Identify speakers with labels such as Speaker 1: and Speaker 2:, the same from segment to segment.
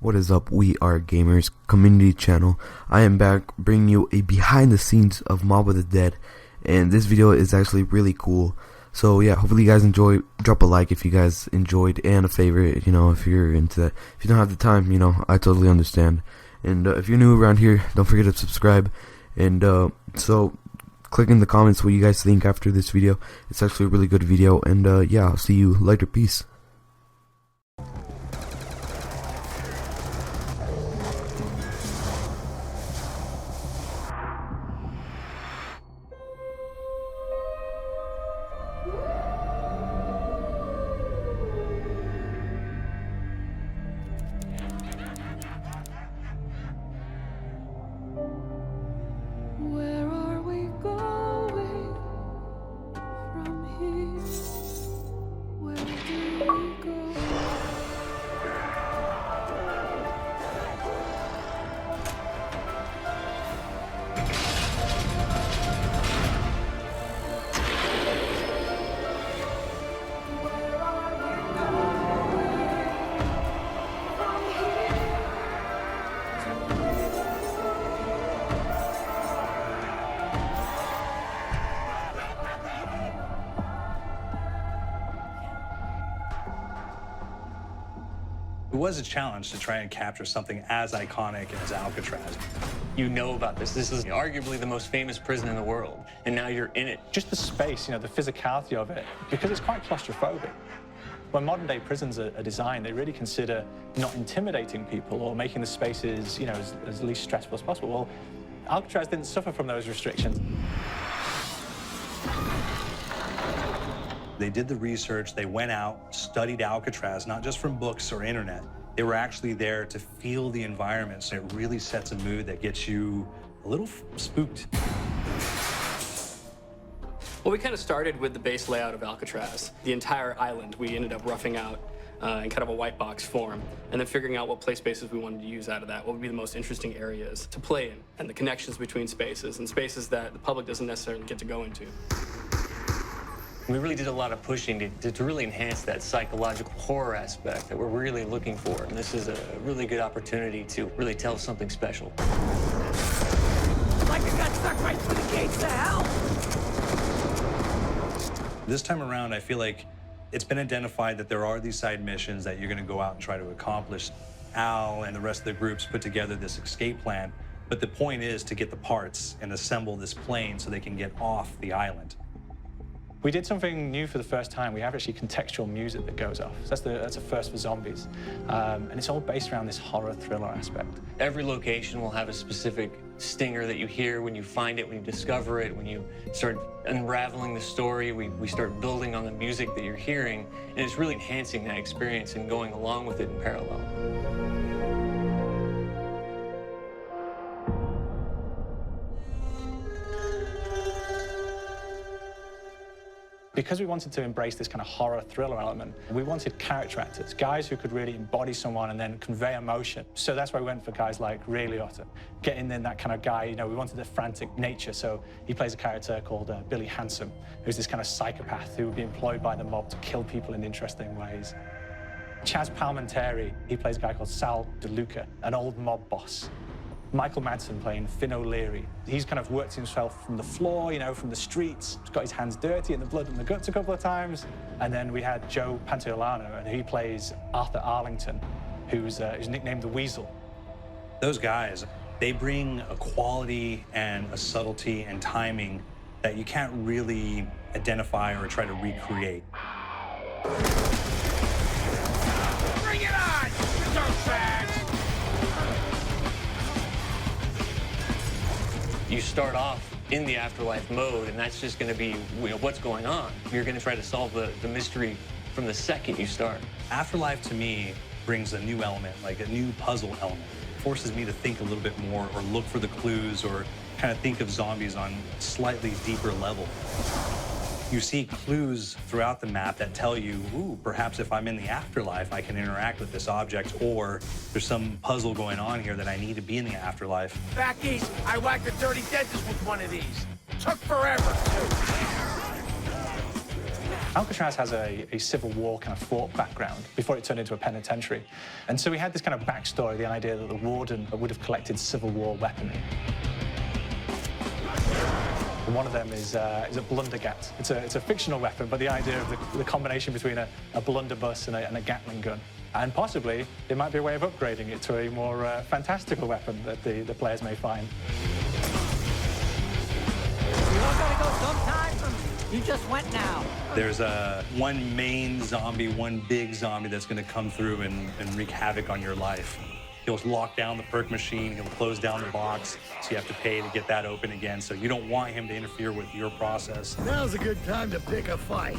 Speaker 1: What is up? We are Gamers community channel. I am back bringing you a behind the scenes of Mob of the Dead, and this video is actually really cool. So yeah, hopefully you guys enjoy. Drop a like if you guys enjoyed, and a favorite, you know, if you're into that. If you don't have the time, you know, I totally understand. And if you're new around here, don't forget to subscribe. And so click in the comments what you guys think after this video. It's actually a really good video. And yeah, I'll see you later. Peace.
Speaker 2: Where are we going from here? Where do we go? Where are we going from here?
Speaker 3: It was a challenge to try and capture something as iconic as Alcatraz.
Speaker 4: You know about this. This is arguably the most famous prison in the world, and now you're in it.
Speaker 3: Just the space, you know, the physicality of it, because it's quite claustrophobic. When modern-day prisons are designed, they really consider not intimidating people or making the spaces, you know, as least stressful as possible. Well, Alcatraz didn't suffer from those restrictions. They did the research, they went out, studied Alcatraz, not just from books or internet. They were actually there to feel the environment, so it really sets a mood that gets you a little spooked.
Speaker 4: Well, we kind of started with the base layout of Alcatraz. The entire island we ended up roughing out in kind of a white box form, and then figuring out what play spaces we wanted to use out of that, what would be the most interesting areas to play in, and the connections between spaces, and spaces that the public doesn't necessarily get to go into. We really did a lot of pushing to really enhance that psychological horror aspect that we're really looking for. And this is a really good opportunity to really tell something special.
Speaker 2: Like I got stuck right through the gates to hell.
Speaker 3: This time around, I feel like it's been identified that there are these side missions that you're going to go out and try to accomplish. Al and the rest of the groups put together this escape plan, but the point is to get the parts and assemble this plane so they can get off the island. We did something new for the first time. We have actually contextual music that goes off. So that's a first for zombies. And it's all based around this horror thriller aspect.
Speaker 4: Every location will have a specific stinger that you hear when you find it, when you discover it, when you start unraveling the story, we start building on the music that you're hearing, and it's really enhancing that experience and going along with it in parallel.
Speaker 3: Because we wanted to embrace this kind of horror thriller element, we wanted character actors, guys who could really embody someone and then convey emotion. So that's why we went for guys like Ray Liotta, getting in that kind of guy, you know, we wanted a frantic nature. So he plays a character called Billy Handsome, who's this kind of psychopath who would be employed by the mob to kill people in interesting ways. Chaz Palminteri, he plays a guy called Sal DeLuca, an old mob boss. Michael Madsen playing Finn O'Leary. He's kind of worked himself from the floor, you know, from the streets. He's got his hands dirty in the blood and the guts a couple of times. And then we had Joe Pantoliano, and he plays Arthur Arlington, who's nicknamed the Weasel. Those guys, they bring a quality and a subtlety and timing that you can't really identify or try to recreate.
Speaker 2: Bring it on, dirtbags!
Speaker 4: You start off in the afterlife mode, and that's just going to be, you know, what's going on. You're going to try to solve the mystery from the second you start.
Speaker 3: Afterlife, to me, brings a new element, like a new puzzle element. It forces me to think a little bit more or look for the clues or kind of think of zombies on a slightly deeper level. You see clues throughout the map that tell you, ooh, perhaps if I'm in the afterlife, I can interact with this object, or there's some puzzle going on here that I need to be in the afterlife.
Speaker 2: Back east, I whacked a dirty dentist with one of these. Took forever, too.
Speaker 3: Alcatraz has a Civil War kind of fort background before it turned into a penitentiary. And so we had this kind of backstory, the idea that the warden would have collected Civil War weaponry. And one of them is a blundergat. It's a fictional weapon, but the idea of the combination between a blunderbuss and a Gatling gun. And possibly, there might be a way of upgrading it to a more fantastical weapon that the players may find.
Speaker 2: You all gotta go sometime. You just went now.
Speaker 5: There's one main zombie, one big zombie that's going to come through and wreak havoc on your life. He'll lock down the perk machine, he'll close down the box, so you have to pay to get that open again. So you don't want him to interfere with your process.
Speaker 6: Now's a good time to pick a fight.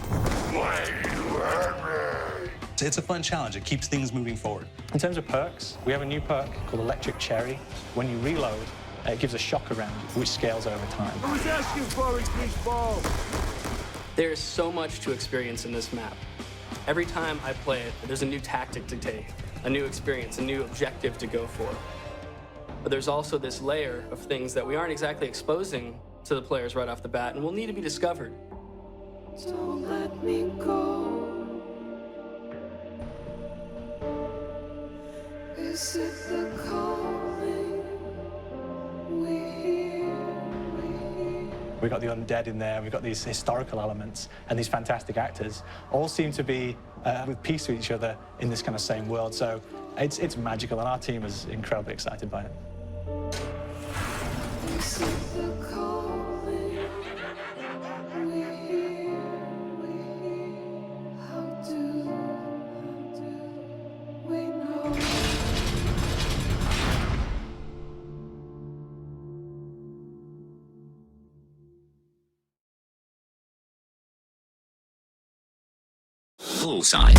Speaker 5: It's a fun challenge. It keeps things moving forward.
Speaker 3: In terms of perks, we have a new perk called Electric Cherry. When you reload, it gives a shock around, which scales over time.
Speaker 6: I was asking for his ball.
Speaker 4: There is so much to experience in this map. Every time I play it, there's a new tactic to take, a new experience, a new objective to go for. But there's also this layer of things that we aren't exactly exposing to the players right off the bat and will need to be discovered.
Speaker 7: Don't let me go. Is it the calling we hear?
Speaker 3: We've got the undead in there, we've got these historical elements, and these fantastic actors all seem to be with peace with each other in this kind of same world. So it's magical, and our team is incredibly excited by it.
Speaker 7: Is it the calling we hear? How do we know?
Speaker 8: Bullseye.